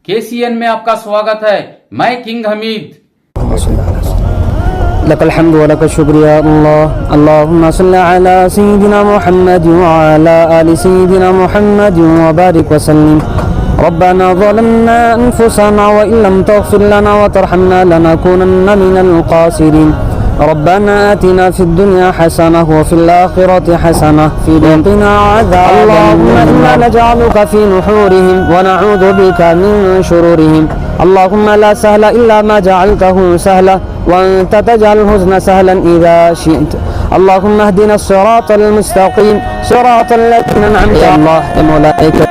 KCN में आपका स्वागत है। मैं किंग हमीद। लकल हम्दु व लकल शुक्रिया अल्लाह। अल्लाहुम्मा सल्लि अला सय्यिदिना मुहम्मद व अला आलि सय्यिदिना मुहम्मद व बारिक व सल्लिम। रब्बना ज़लमना अनफुसना व इन लम तग़फिर लना व तरहमना लनकूनन्ना मिनल ख़ासिरीन। रब्बना आतिना फिद दुनिया हसनह व फिल आखिरति हसनह वक़िना अज़ाबन अल्लाहुम्मा इन्ना नजअलुका फी नुहूरिहिम व नऊज़ु बिका मिन शुरूरिहिम। अल्लाहुम्मा ला सहला इल्ला मा जअलतहु सहला व अंता तजअल हुज़्न सहलन इज़ा शि'त। अल्लाहुम्मा इहदिना सिरातल मुस्तक़ीम सिरातल लज़ीना अनअमता अलैहिम।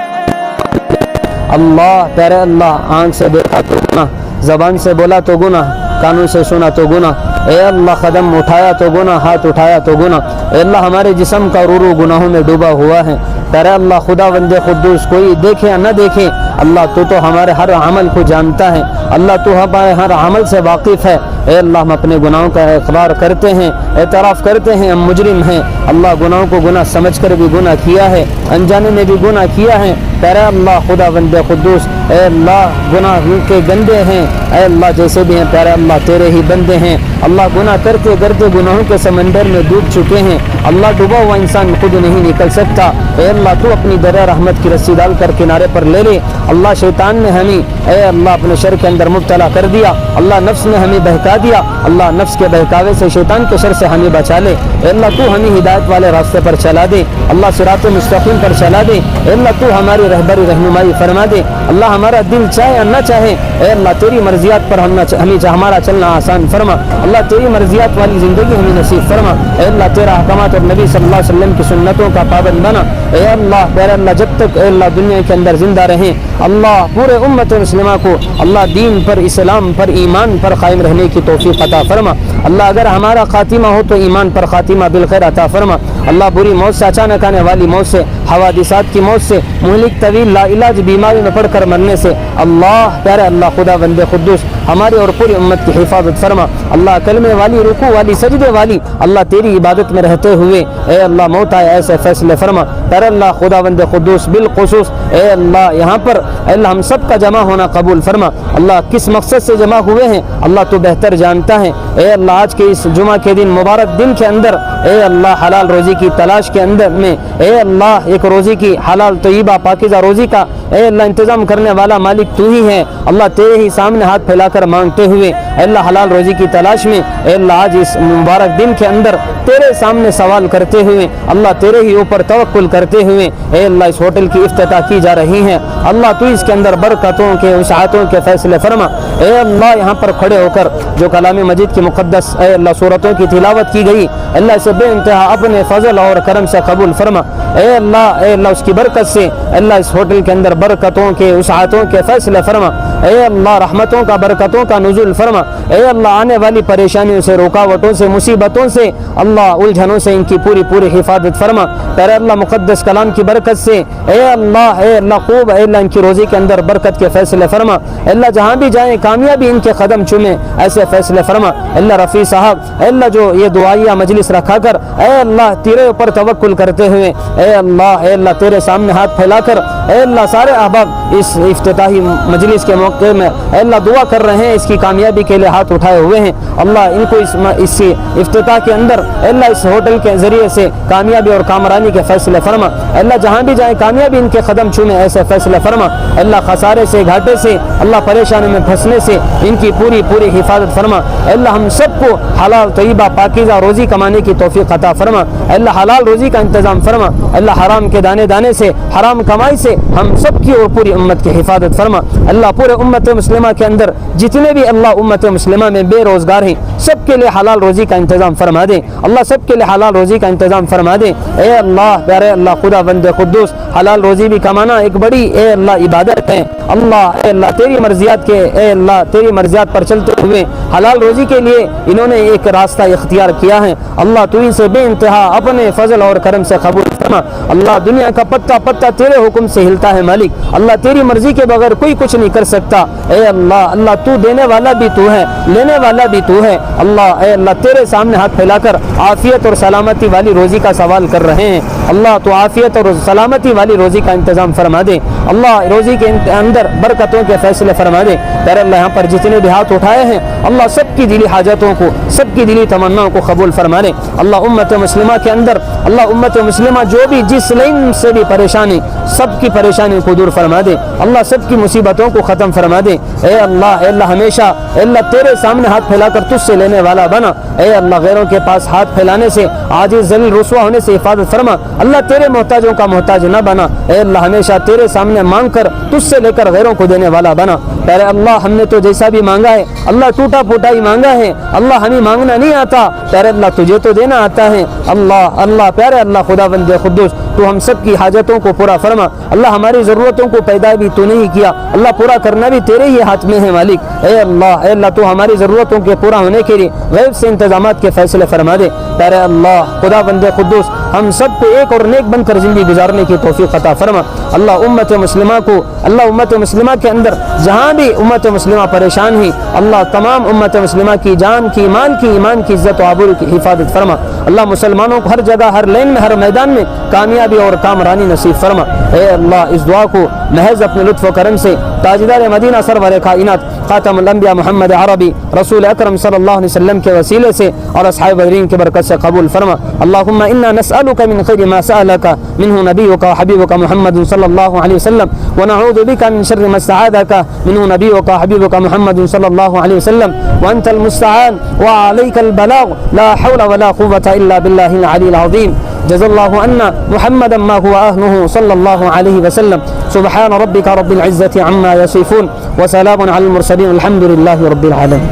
अल्लाह प्यारे अल्लाह, आँख से देखा तो गुनाह, ज़बान से बोला तो गुनाह, कानों से सुना तो गुनाह। ए अल्लाह कदम उठाया तो गुनाह, हाथ उठाया तो गुनाह। ए अल्लाह हमारे जिस्म का रूरू गुनाहों में डूबा हुआ है। तेरे अल्लाह खुदा वंदे खुद्दूस, कोई देखे या न देखे, अल्लाह तू तो हमारे हर अमल को जानता है। अल्लाह तू हमारे हर अमल से वाकिफ़ है। ए अल्लाह हम अपने गुनाहों का इक़रार करते हैं, एतराफ़ करते हैं हम मुजरिम हैं। अल्लाह गुनाहों को गुनाह समझ कर भी गुनाह किया है, अनजाने में भी गुनाह किया है। तेरे अल्लाह खुदा वंदे खुद्दूस, ए अल्लाह गुनाह के गंदे हैं। ए अल्लाह जैसे भी हैं प्यारे अल्लाह तेरे ही बंदे हैं। अल्लाह गुनाह करते करते गुनाहों के समंदर में डूब चुके हैं। अल्लाह डूबा हुआ इंसान खुद नहीं निकल सकता। ए अल्लाह तू अपनी दरिया रहमत की रस्सी डाल कर किनारे पर ले ले। अल्लाह शैतान ने हमें ए अल्लाह अपने शर के अंदर मुब्तला कर दिया। अल्लाह नफ्स ने हमें बहका दिया। अल्लाह नफ्स के बहकावे से शैतान के शर से हमें बचा ले। ए अल्लाह तू हमें हिदायत वाले रास्ते पर चला दे। अल्लाह सिरात मुस्तकीम पर चला दे। ए अल्लाह तू हमारी रहबरी रहनुमाई फरमा दे। अल्लाह हमारा दिल चाहे या न चाहे, ए अल्लाह तेरी मर्जियात पर हमें हमारा चलना आसान फरमा। अल्लाह तेरी मर्जियात वाली ज़िंदगी हमें नसीब फरमा। ए अल्लाह तेरा अहकामात और नबी सल्लल्लाहु अलैहि वसल्लम की सुन्नतों का पाबंद बना। ए अल्लाह प्यारे अल्लाह जब तक ए अल्लाह दुनिया के अंदर जिंदा रहें, अल्लाह पूरे उम्मत मुस्लिमा को अल्लाह दीन पर, इस्लाम पर, ईमान पर कायम रहने की तौफीक अता फरमा। अल्लाह अगर हमारा खातिमा हो तो ईमान पर खातिमा बिलखैर अता फरमा। अल्लाह बुरी मौत से, अचानक आने वाली मौत से, हवादिसात की मौत से, मुहलिक तवील लाइलाज बीमारी में पड़कर मरने से अल्लाह प्यारे अल्लाह खुदा वंदे खुद्दूस हमारी और पूरी उम्मत की हिफाजत फरमा। अल्लाह कलमे वाली, रुकू वाली, सजदे वाली अल्लाह तेरी इबादत में रहते हुए ए अल्लाह मौत आए ऐसे फैसले फरमा। प्यारे अल्लाह खुदा वंदे खुद्दूस बिलखुसूस ए अल्लाह यहाँ पर अल्लाह हम सब का जमा होना कबूल फरमा। अल्लाह किस मकसद से जमा हुए हैं अल्लाह तू बेहतर जानता है। ए अल्लाह आज के इस जुमा के दिन, मुबारक दिन के अंदर ए अल्लाह हलाल रोज़ी की तलाश के अंदर में ए अल्लाह एक रोज़ी की हलाल तय्यबा पाकीज़ा रोज़ी का ए अल्लाह इंतज़ाम करने वाला मालिक तू ही है। अल्लाह तेरे ही सामने हाथ फैलाकर मांगते हुए अल्लाह हलाल रोज़ी की तलाश में ए अल्लाह आज इस मुबारक दिन के अंदर तेरे सामने सवाल करते हुए, अल्लाह तेरे ही ऊपर तवक्कुल करते हुए ए अल्लाह इस होटल की इफ्तिताह की जा रही है। अल्लाह तू इसके अंदर बरकतों के, वसाअतों के फैसले फरमा। ए अल्लाह यहाँ पर खड़े होकर जो कलाम मजीद की मुक़द्दस ए अल्लाह सूरतों की तिलावत की गई, अल्लाह से बेइंतहा अपने फजल और करम से कबूल फरमा। ए अल्लाह उसकी बरकत से अल्लाह इस होटल के अंदर बरकतों के, वसाअतों के फैसले फरमा। ए अल्लाह रहमतों का, बरकतों का नुज़ुल फरमा। ए अल्लाह आने वाली परेशानियों से, रुकावटों से, मुसीबतों से, अल्लाह उलझनों से इनकी पूरी पूरी हिफाजत फरमा। तेरे अल्लाह मुक़द्दस कलाम की बरकत से ए अल्लाह खूब ए अल्लाह इनकी रोज़ी के अंदर बरकत के फैसले फरमा। अल्लाह जहाँ भी जाएँ कामयाबी इनके कदम चुमे ऐसे फैसले फरमा। अल्लाह रफ़ी साहब अल्लाह जो ये दुआया मजलिस रखा कर ए अल्लाह तेरे ऊपर तवक्कुल करते हुए ए अल्लाह तेरे सामने हाथ फैलाकर ए अल्लाह सारे अहबाब इस इफ्तिताही मजलिस के मौके में अल्लाह दुआ कर रहे हैं, इसकी कामयाबी के लिए हाथ उठाए हुए हैं। अल्लाह इनको इस इफ्तिताह के अंदर अल्लाह इस होटल के ज़रिए से कामयाबी और कामरानी के फैसले फरमा। अल्लाह जहाँ भी जाए कामयाबी इनके कदम चूमे ऐसे फैसले फरमा। अल्लाह खसारे से, घाटे से, अल्लाह परेशानी में फंसने से इनकी पूरी पूरी हिफाजत फरमा। अल्लाह हम सबको हलाल तय्यबा पाकीज़ा रोज़ी कमाने की तौफीक अता फरमा। अल्लाह हलाल रोज़ी का इंतज़ाम फरमा। अल्लाह हराम के दाने दाने से, हराम कमाई से हम सब की और पूरी उम्मत की हिफाजत फरमा। अल्लाह पूरे उम्मत मुस्लिमा के अंदर जितने भी अल्लाह उम्मत मुस्लिमा में बेरोज़गार हैं सबके लिए हलाल रोज़ी का इंतज़ाम फरमा दे। अल्लाह सबके लिए हलाल रोज़ी का इंतज़ाम फरमा दे। ए अल्लाह प्यारे अल्लाह खुदा बंदे खुद्दूस हलाल रोज़ी भी कमाना एक बड़ी ए अल्लाह इबादत है। अल्लाह तेरी मर्जियात के ए अल्लाह तेरी मर्जियात पर चलते हुए हलाल रोज़ी के लिए इन्होंने एक रास्ता इख्तियार किया है। अल्लाह तू इसे बेइंतहा अपने फजल और करम से कबूल फरमा। अल्लाह दुनिया का पत्ता पत्ता तेरे हुक्म से हिलता है मालिक। अल्लाह तेरी मर्जी के बगैर कोई कुछ नहीं कर सकता। ए अल्लाह तू देने वाला भी तू है, लेने वाला भी तू है। अल्लाह तेरे सामने हाथ फैलाकर आफियत और सलामती वाली रोज़ी का सवाल कर रहे हैं। अल्लाह तो आफियत और सलामती वाली रोज़ी का इंतज़ाम फरमा दे। अल्लाह रोज़ी के अंदर बरकतों के फैसले फरमा दे। प्यारे अल्लाह यहाँ पर जितने भी हाथ उठाए हैं अल्लाह सबकी दिली हाजतों को, सबकी दिली तमन्नाओं को कबूल फरमा दे। अल्लाह उम्मत मुस्लिमा के अंदर, अल्लाह उम्मत मुस्लिमा जो भी जिस लाइन से भी परेशानी, सबकी परेशानी को दूर फरमा दे। अल्लाह सबकी मुसीबतों को ख़त्म फरमा दे। ए अल्लाह हमेशा अल्लाह तेरे सामने हाथ फैलाकर तुझसे लेने वाला बना। ए अल्लाह गैरों के पास हाथ फैलाने से, आजिज़ ज़लील रुसवा होने से हिफाजत फरमा। अल्लाह तेरे मोहताजों का मोहताज न बना। ए अल्लाह हमेशा तेरे सामने मांग कर तुझसे लेकर गैरों को देने वाला बना। प्यारे अल्लाह हमने तो जैसा भी मांगा है अल्लाह टूटा फूटा ही मांगा है। अल्लाह हमें मांगना नहीं आता, प्यारे अल्लाह तुझे तो देना आता है। अल्लाह प्यारे अल्लाह खुदावंद खुद्दूस तू हम सब की हाजतों को पूरा फरमा। अल्लाह हमारी ज़रूरतों को पैदा भी तूने ही किया, अल्लाह पूरा करना भी तेरे ही हाथ में है मालिक। ए अल्लाह तू हमारी ज़रूरतों के पूरा होने के लिए गैब से इंतजामात के फैसले फरमा दे। प्यारे अल्लाह खुदावंद खुद्दूस हम सबको एक और नेक बनकर ज़िंदगी गुजारने की तौफीक अता फरमा। अल्लाह उम्मत मुस्लिमा को, अल्लाह उम्मत मुस्लिमा के अंदर जहाँ भी उम्मत मुस्लिमा परेशान ही अल्लाह तमाम उम्मत मुस्लिमा की जान की, माल की, ईमान की, इज्जत और आबरू की हिफाजत फरमा। अल्लाह मुसलमानों को हर जगह, हर लेन में, हर मैदान में कामयाबी और कामरानी नसीब फरमा। ए अल्लाह इस दुआ को महज अपने लुत्फ़ करम से ताजदार मदीना सरवर कायनात खातमुल अंबिया मोहम्मद अरबी रसूल अकरम सल्लल्लाहु अलैहि वसल्लम के वसीले से और अस्हाब बदरीन की बरकत से कबूल फरमा। अल्लाहुम्मा इन्ना नस्अलुका मिन खैरि मा सअलका मिन्हु नबियुका हबीबुका मुहम्मद सल्लल्लाहु अलैहि वसल्लम व नऊज़ु बिका मिन शर्रि मा इस्तआज़का मिन्हु नबियुका हबीबुका मुहम्मद सल्लल्लाहु अलैहि वसल्लम व अंतल मुस्तआन व अलैकल बलाग ला हौला वला कुव्वता इल्ला बिल्लाहिल अलील अज़ीम। जज़ल्लाहु अन्ना मुहम्मदन मा हुवा अहलुहु सल्लल्लाहु अलैहि वसल्लम। सुब्हान रब्बिका रब्बिल इज़्ज़ति अम्मा यसिफून व सलामुन अलल मुरसलीन अल्हम्दुलिल्लाहि रब्बिल आलमीन।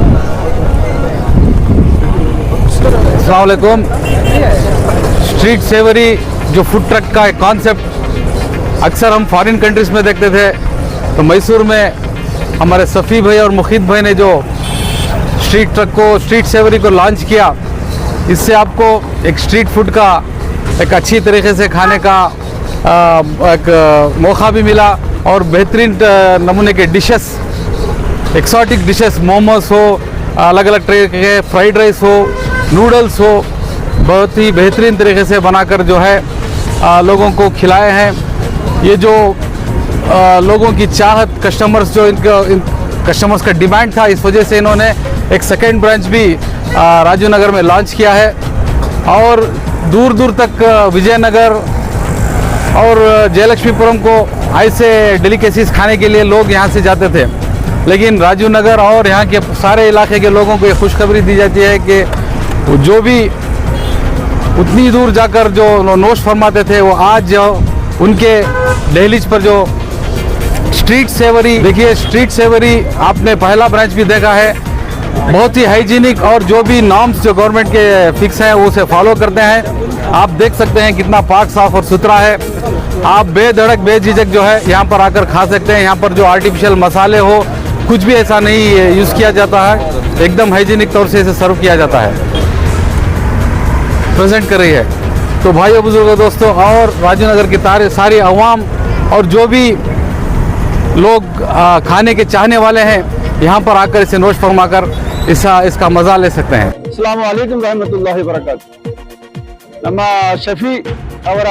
अस्सलाम वालेकुम। स्ट्रीट सेवरी जो फूड ट्रक का एक कॉन्सेप्ट अक्सर हम फॉरेन कंट्रीज़ में देखते थे, तो मैसूर में हमारे सफ़ी भाई और मुखीद भाई ने जो स्ट्रीट ट्रक को, स्ट्रीट सेवरी को लॉन्च किया, इससे आपको एक स्ट्रीट फूड का एक अच्छी तरीके से खाने का एक मौका भी मिला और बेहतरीन नमूने के डिशेस, एक्सोटिक डिशेस, मोमोस हो, अलग अलग तरह के फ्राइड राइस हो, नूडल्स हो, बहुत ही बेहतरीन तरीके से बनाकर जो है लोगों को खिलाए हैं। ये जो लोगों की चाहत, कस्टमर्स जो कस्टमर्स का डिमांड था, इस वजह से इन्होंने एक सेकेंड ब्रांच भी राजू नगर में लॉन्च किया है और दूर दूर तक विजयनगर और जयलक्ष्मीपुरम को ऐसे डेलिकेसीज खाने के लिए लोग यहाँ से जाते थे, लेकिन राजू नगर और यहाँ के सारे इलाके के लोगों को ये खुशखबरी दी जाती है कि जो भी उतनी दूर जाकर जो नोश फरमाते थे, वो आज जो उनके दहलीज पर जो स्ट्रीट सेवरी, देखिए स्ट्रीट सेवरी आपने पहला ब्रांच भी देखा है, बहुत ही हाइजीनिक और जो भी नॉर्म्स जो गवर्नमेंट के फिक्स हैं वो उसे फॉलो करते हैं। आप देख सकते हैं कितना पाक साफ और सुथरा है। आप बेधड़क बेझिझक जो है यहाँ पर आकर खा सकते हैं। यहाँ पर जो आर्टिफिशियल मसाले हो, कुछ भी ऐसा नहीं यूज़ किया जाता है, एकदम हाइजीनिक तौर से इसे सर्व किया जाता है, प्रेजेंट कर रही है। तो भाइयों, बुजुर्गों, दोस्तों और राजू नगर की सारी अवाम और जो भी लोग खाने के चाहने वाले हैं, यहाँ पर आकर इसे नोश फरमा कर इसका मज़ा ले सकते हैं। अस्सलामु अलैकुम रहमतुल्लाहि व बरकातुहू। ನಮ್ಮ ಶಫಿ ಅವರ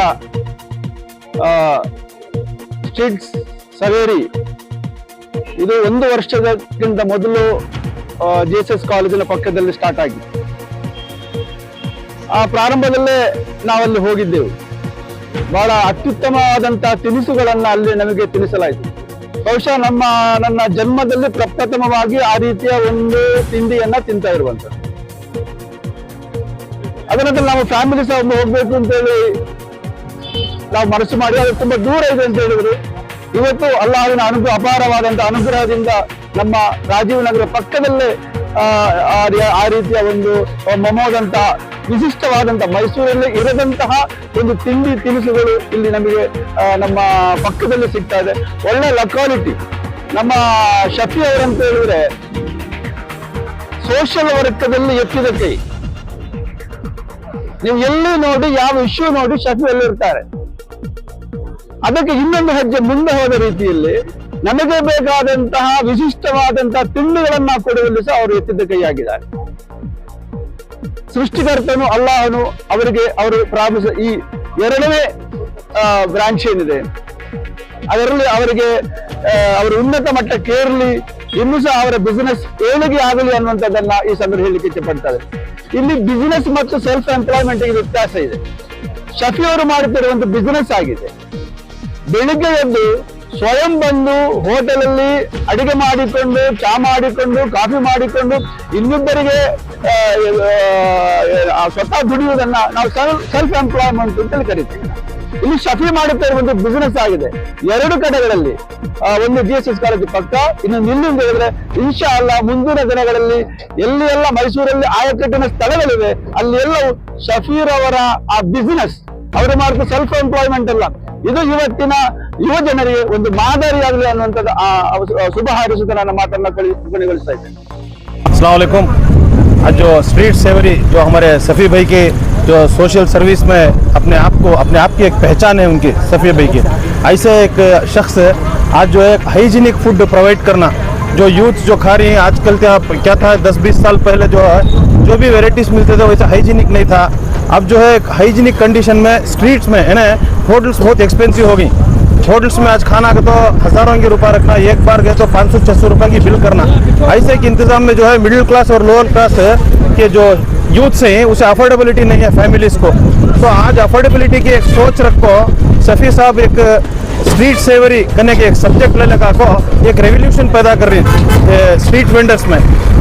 ಸ್ಟ್ರೀಟ್ ಸವೇರಿ ಇದು 1 ವರ್ಷಕ್ಕಿಂತ ಮೊದಲು ಜೆಎಸ್ಎಸ್ ಕಾಲೇಜಿನ ಪಕ್ಕದಲ್ಲಿ ಸ್ಟಾರ್ಟ್ ಆಗಿದೆ. ಆ ಪ್ರಾರಂಭದಲ್ಲೇ ನಾವಲ್ಲಿ ಹೋಗಿದ್ದೆವು. ಬಹಳ ಅತ್ಯುತ್ತಮವಾದಂತಹ ತಿನಿಸುಗಳನ್ನು ಅಲ್ಲಿ ನಮಗೆ ತಿಳಿಸಲಾಯಿತು. ಬಹುಶಃ ನನ್ನ ಜನ್ಮದಲ್ಲಿ ಪ್ರಪ್ರಥಮವಾಗಿ ಆ ರೀತಿಯ ಒಂದು ತಿಂಡಿಯನ್ನ ತಿಂತಾ ಇರುವಂತದ್ದು. ಅದರ ನಂತರ ನಾವು ಫ್ಯಾಮಿಲಿ ಸಹ ಹೋಗ್ಬೇಕು ಅಂತ ಹೇಳಿ ನಾವು ಮನಸ್ಸು ಮಾಡಿ, ಅದು ತುಂಬಾ ದೂರ ಇದೆ ಅಂತ ಹೇಳಿದ್ರು. ಇವತ್ತು ಅಲ್ಲಾಹನ ಅಪಾರವಾದಂತಹ ಅನುಗ್ರಹದಿಂದ ನಮ್ಮ ರಾಜೀವ್ ನಗರ ಪಕ್ಕದಲ್ಲೇ ಆ ರೀತಿಯ ಒಂದು ಮೊಮೋದಂತಹ ವಿಶಿಷ್ಟವಾದಂತಹ ಮೈಸೂರಲ್ಲಿ ಇರದಂತಹ ಒಂದು ತಿನಿಸುಗಳು ಇಲ್ಲಿ ನಮಗೆ ನಮ್ಮ ಪಕ್ಕದಲ್ಲಿ ಸಿಗ್ತಾ ಇದೆ. ಒಳ್ಳೆ ಲೊಕಾಲಿಟಿ. ನಮ್ಮ ಶಫಿ ಅವರಂತ ಹೇಳಿದ್ರೆ ಸೋಷಿಯಲ್ ವರ್ಗದಲ್ಲಿ ಎತ್ತಿದ ಕೈ. ನೀವು ಎಲ್ಲಿ ನೋಡಿ, ಯಾವ ಇಶ್ಯೂ ನೋಡಿ, ಶಫಿ ಎಲ್ಲಿರ್ತಾರೆ. ಅದಕ್ಕೆ ಇನ್ನೊಂದು ಹೆಜ್ಜೆ ಮುಂದೆ ಹೋದ ರೀತಿಯಲ್ಲಿ ನಮಗೆ ಬೇಕಾದಂತಹ ವಿಶಿಷ್ಟವಾದಂತಹ ತಿಂಡಿಗಳನ್ನ ಕೊಡುವಲ್ಲಿ ಸಹ ಅವರು ಎತ್ತಿದ್ದ ಕೈಯಾಗಿದ್ದಾರೆ. ಸೃಷ್ಟಿಕರ್ತನು ಅಲ್ಲಾಹನು ಅವರಿಗೆ ಅವರು ಪ್ರಾರಂಭಿಸ ಈ ಎರಡನೇ ಬ್ರಾಂಚ್ ಏನಿದೆ ಅದರಲ್ಲಿ ಅವರಿಗೆ ಅವರ ಉನ್ನತ ಮಟ್ಟಕ್ಕೇರಲಿ, ಇನ್ನೂ ಸಹ ಅವರ ಬಿಸಿನೆಸ್ ಏಳಿಗೆ ಆಗಲಿ ಅನ್ನುವಂಥದ್ದನ್ನ ಈ ಸಂದರ್ಭ ಹೇಳಲಿಕ್ಕೆ ಇಷ್ಟಪಡ್ತಾರೆ. ಇಲ್ಲಿ ಬಿಸಿನೆಸ್ ಮತ್ತು ಸೆಲ್ಫ್ ಎಂಪ್ಲಾಯ್ಮೆಂಟ್ ಗೆ ವ್ಯತ್ಯಾಸ ಇದೆ. ಶಫಿ ಅವರು ಮಾಡುತ್ತಿರುವಂತ ಬಿಸಿನೆಸ್ ಆಗಿದೆ. ಬೆಳಿಗ್ಗೆ ಎದ್ದು ಸ್ವಯಂ ಬಂದು ಹೋಟೆಲಲ್ಲಿ ಅಡಿಗೆ ಮಾಡಿಕೊಂಡು, ಚಾ ಮಾಡಿಕೊಂಡು, ಕಾಫಿ ಮಾಡಿಕೊಂಡು ಇನ್ನೊಬ್ಬರಿಗೆ ಸ್ವತಃ ದುಡಿಯುವುದನ್ನ ನಾವು ಸೆಲ್ಫ್ ಎಂಪ್ಲಾಯ್ಮೆಂಟ್ ಅಂತೇಳಿ ಕರಿತೀವಿ. ಇಲ್ಲಿ ಶಫಿ ಮಾಡುತ್ತಾ ಇರುವಂತ ಬಿಸಿನೆಸ್ ಆಗಿದೆ. ಎರಡು ಕಡೆಗಳಲ್ಲಿ, ಒಂದು GSS ಕಾಲೇಜು ಪಕ್ಕ, ಇನ್ನು ಇಲ್ಲಿಂದ ಹೇಳಿದ್ರೆ ಇನ್ಶಾ ಅಲ್ಲಾ ಮುಂದಿನ ದಿನಗಳಲ್ಲಿ ಎಲ್ಲಿ ಎಲ್ಲ ಮೈಸೂರಲ್ಲಿ ಆಯಕಟ್ಟಿನ ಸ್ಥಳಗಳಿವೆ ಅಲ್ಲಿ ಎಲ್ಲವೂ ಶಫೀರ್ ಅವರ ಆ ಬಿಸಿನೆಸ್, ಅವರು ಮಾಡಿದ ಸೆಲ್ಫ್ ಎಂಪ್ಲಾಯ್ಮೆಂಟ್ ಅಲ್ಲ, ಇದು ಇವತ್ತಿನ ಯುವ ಜನರಿಗೆ ಒಂದು ಮಾದರಿಯಾಗಲಿ ಅನ್ನುವಂಥದ್ದು ಶುಭ ಹಾರೈಸುತ್ತಾ ನನ್ನ ಮಾತನ್ನ ಕೊನೆಗೊಳಿಸ್ತಾ ಇದ್ದೇನೆ. अस्सलाम वालेकुम। आज जो स्ट्रीट सेवरी जो हमारे सफ़ी भाई की जो सोशल सर्विस में अपने आप की एक पहचान है उनकी, सफ़ी भाई की, ऐसे एक शख्स आज जो है हाइजीनिक फूड प्रोवाइड करना, जो यूथ जो खा रही है आजकल क्या था 10-20 साल पहले जो है जो भी वेराइटीज़ मिलते थे वैसा हाइजीनिक नहीं था। अब जो है हाइजीनिक कंडीशन में स्ट्रीट्स में है ना, होटल्स बहुत एक्सपेंसिव हो गई। होटल्स में आज खाना का तो हज़ारों के रुपये रखना, एक बार गए तो 500-600 रुपये की बिल करना। ऐसे के इंतज़ाम में जो है मिडिल क्लास और लोअर क्लास के जो यूथ से हैं उसे अफोर्डेबिलिटी नहीं है फैमिलीज़ को। तो आज अफोर्डेबिलिटी की एक सोच रखो सफ़ी साहब एक स्ट्रीट सेवरी करने के एक सब्जेक्ट लेने का को एक रेवोल्यूशन पैदा कर रही है स्ट्रीट वेंडर्स में।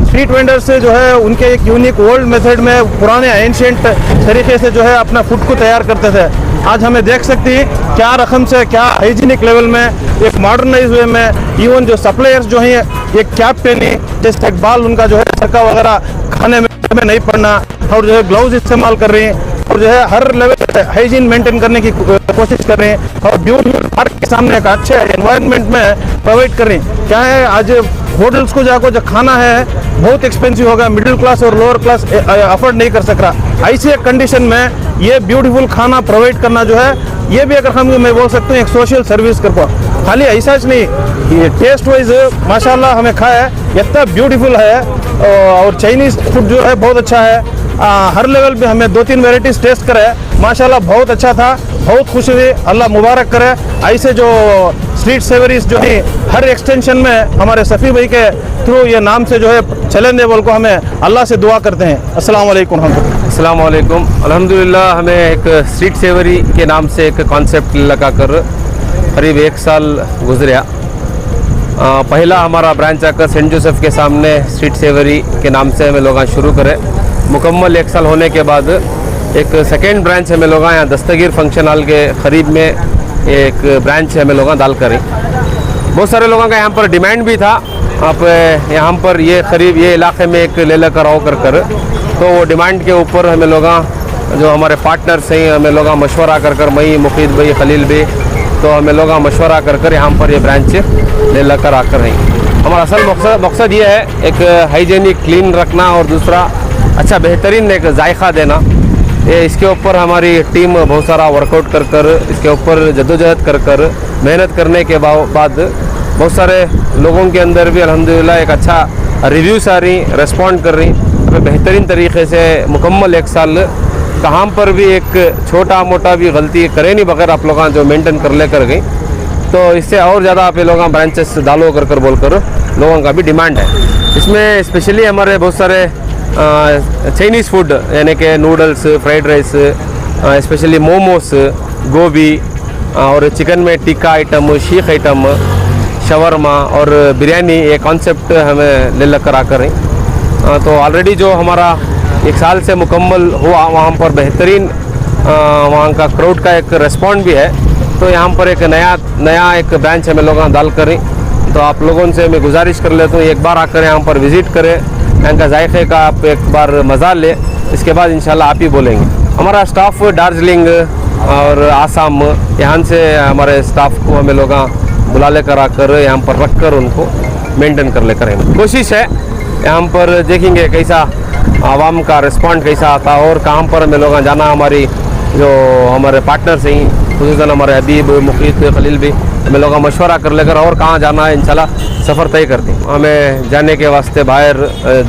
स्ट्रीट वेंडर्स से जो है उनके एक यूनिक ओल्ड मेथड में पुराने एंशिएंट तरीके से जो है अपना फूड को तैयार करते थे। आज हमें देख सकती है क्या रकम से क्या हाइजीनिक लेवल में एक मॉडर्नाइज वे में इवन जो सप्लायर्स जो हैं एक कैप पहनी, जैसे इकबाल उनका जो है सरका वगैरह खाने में नहीं पड़ना, और जो है ग्लव्स इस्तेमाल कर रही हैं, और जो है हर लेवल हाइजीन मेंटेन करने की कोशिश कर रहे हैं, और ब्यूटीफुल पार्क के सामने एक अच्छे एनवायरनमेंट में प्रोवाइड कर रही हैं। क्या है आज होटल्स को जाकर जो खाना है बहुत एक्सपेंसिव होगा, मिडिल क्लास और लोअर क्लास अफोर्ड नहीं कर सक रहा। ऐसी एक कंडीशन में ये ब्यूटीफुल खाना प्रोवाइड करना जो है ये भी अगर हम मैं बोल सकते हैं एक सोशल सर्विस कर पाओ। खाली ऐसा ही नहीं, ये टेस्ट वाइज माशाल्लाह हमें खाया है, इतना ब्यूटीफुल है। और चाइनीज़ फूड जो है बहुत अच्छा है, हर लेवल पे हमें 2-3 वेराइटीज़ टेस्ट करे, माशाल्लाह बहुत अच्छा था, बहुत खुश हुई। अल्लाह मुबारक करे। ऐसे जो स्ट्रीट सेवरीज जो है हर एक्सटेंशन में हमारे सफ़ी भाई के थ्रू ये नाम से जो है चलेंगे बोल को हमें अल्लाह से दुआ करते हैं। अस्सलाम वालेकुम। अस्सलाम वालेकुम। अल्हम्दुलिल्लाह हमें एक स्ट्रीट सेवरी के नाम से एक कॉन्सेप्ट लगाकर करीब 1 साल गुजरा। पहला हमारा ब्रांच आकर सेंट जोसेफ के सामने स्ट्रीट सेवरी के नाम से हमें लोग शुरू करें। मुकम्मल 1 साल होने के बाद एक सेकेंड ब्रांच हमें लोग यहाँ दस्तगीर फंक्शन हॉल के करीब में एक ब्रांच हमें लोग डाल करें। बहुत सारे लोगों का यहाँ पर डिमांड भी था, आप यहाँ पर ये करीब ये इलाके में एक ले लेकर आओ कर तो वो डिमांड के ऊपर हमें लोग जो हमारे पार्टनर्स हैं हमें लोग मशवरा कर मई मुफीद भाई खलील भाई तो हमें लोग मशवरा कर यहाँ पर ये ब्रांच ले लेकर आकर हैं। हमारा असल मकसद ये है एक हाइजीनिक क्लीन रखना और दूसरा अच्छा बेहतरीन एक जायका देना। ये इसके ऊपर हमारी टीम बहुत सारा वर्कआउट कर इसके ऊपर जद्दोजहद कर मेहनत करने के बाद बहुत सारे लोगों के अंदर भी अल्हम्दुलिल्लाह एक अच्छा रिव्यूज़ आ रही, रेस्पॉन्ड कर रही बेहतरीन तरीके से। मुकम्मल 1 साल कहाँ पर भी एक छोटा मोटा भी गलती करे नहीं बगैर आप लोग जो मेंटेन कर गई, तो इससे और ज़्यादा आप ये लोग ब्रांचेस डालो कर बोलकर लोगों का भी डिमांड है। इसमें स्पेशली हमारे बहुत सारे चाइनीज़ फूड यानी कि noodles, fried rice, specially momos, गोभी और चिकन में tikka item, Sikh item, shawarma और बिरयानी ये कॉन्सेप्ट हमें ले लेकर आकर हैं। तो ऑलरेडी जो हमारा 1 साल से मुकम्मल हुआ वहाँ पर बेहतरीन वहाँ का क्राउड का एक रिस्पॉन्ड भी है। तो यहाँ पर एक नया एक ब्रांच हमें लोग डाल करें। तो आप लोगों से मैं गुजारिश कर लेता हूँ एक बार आकर यहाँ पर विज़िट करें, यहाँ का जायके का आप एक बार मज़ा ले, इसके बाद इंशाल्लाह आप ही बोलेंगे। हमारा स्टाफ दार्जिलिंग और आसाम यहाँ से हमारे स्टाफ को हमें लोग बुला लेकर आकर यहाँ पर रख कर उनको मेंटेन कर लेकर आएंगे। कोशिश है यहाँ पर देखेंगे कैसा आवाम का रिस्पॉन्ड कैसा आता और कहाँ पर हमें लोग जाना। हमारी जो हमारे पार्टनर्स हैं खुसूसन हमारे हबीब मुफीद खलील भी हमें लोग मशवरा कर लेकर और कहाँ जाना है इंशाल्लाह सफ़र तय करते हैं। हमें जाने के वास्ते बाहर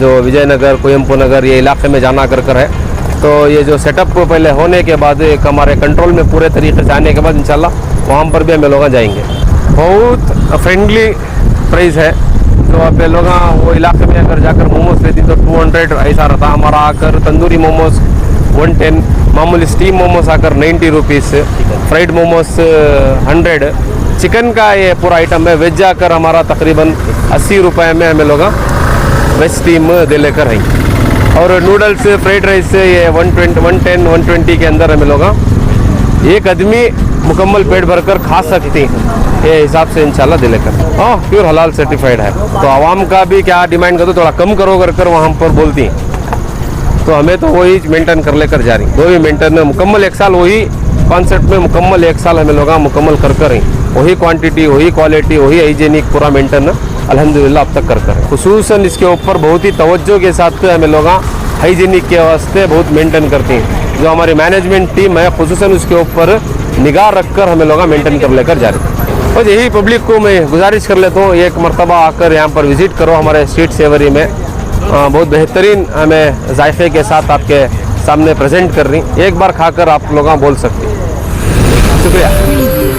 जो विजयनगर, कोयम्पू नगर ये इलाके में जाना कर है तो ये जो सेटअप पहले होने के बाद एक हमारे कंट्रोल में पूरे तरीके से आने के बाद इंशाल्लाह वहाँ पर भी हम लोग जाएंगे। बहुत फ्रेंडली प्राइस है। जो आप लोग वो इलाके में अगर जाकर मोमोज लेती तो 200 ऐसा रहता, हमारा आकर तंदूरी मोमोज 110, मामूली स्टीम मोमोज आकर 90 रुपीज़, फ्राइड मोमोज 100, चिकन का ये पूरा आइटम है। वेज आकर हमारा तकरीबन 80 रुपये में हमें लोग वेज स्टीम दे लेकर हैं। और नूडल्स फ्राइड राइस ये 110 120 के अंदर हमें लोग एक आदमी मुकम्मल पेट भरकर खा सकते हैं, ये हिसाब से इंशाल्लाह दे लेकर। हाँ, प्योर हलाल सर्टिफाइड है। तो आवाम का भी क्या डिमांड कर दो, थोड़ा कम करो कर वहाँ पर बोलती हैं, तो हमें तो वही मेंटेन कर लेकर जा रही, दो ही मेंटेन मुकम्मल 1 साल वही कॉन्सेप्ट में मुकम्मल 1 साल हमें लोग मुकम्मल कर रही, वही क्वांटिटी वही क्वालिटी वही हाइजीनिक पूरा मेंटेन अल्हम्दुलिल्लाह अब तक कर खुसूसन इसके ऊपर बहुत ही तवज्जो के साथ हमें लोग हाइजीनिक के वास्ते बहुत मेंटेन करती हैं। जो हमारी मैनेजमेंट टीम है खुसूसन उसके ऊपर निगाह रखकर हमें लोग मेंटेन कर लेकर जा रहे हैं। और यही पब्लिक को मैं गुजारिश कर लेता हूँ, एक मरतबा आकर यहाँ पर विज़िट करो हमारे स्ट्रीट सेवरी में। बहुत बेहतरीन हमें जायके के साथ आपके सामने प्रेजेंट कर रही, एक बार खाकर आप लोग बोल सकते हैं। शुक्रिया।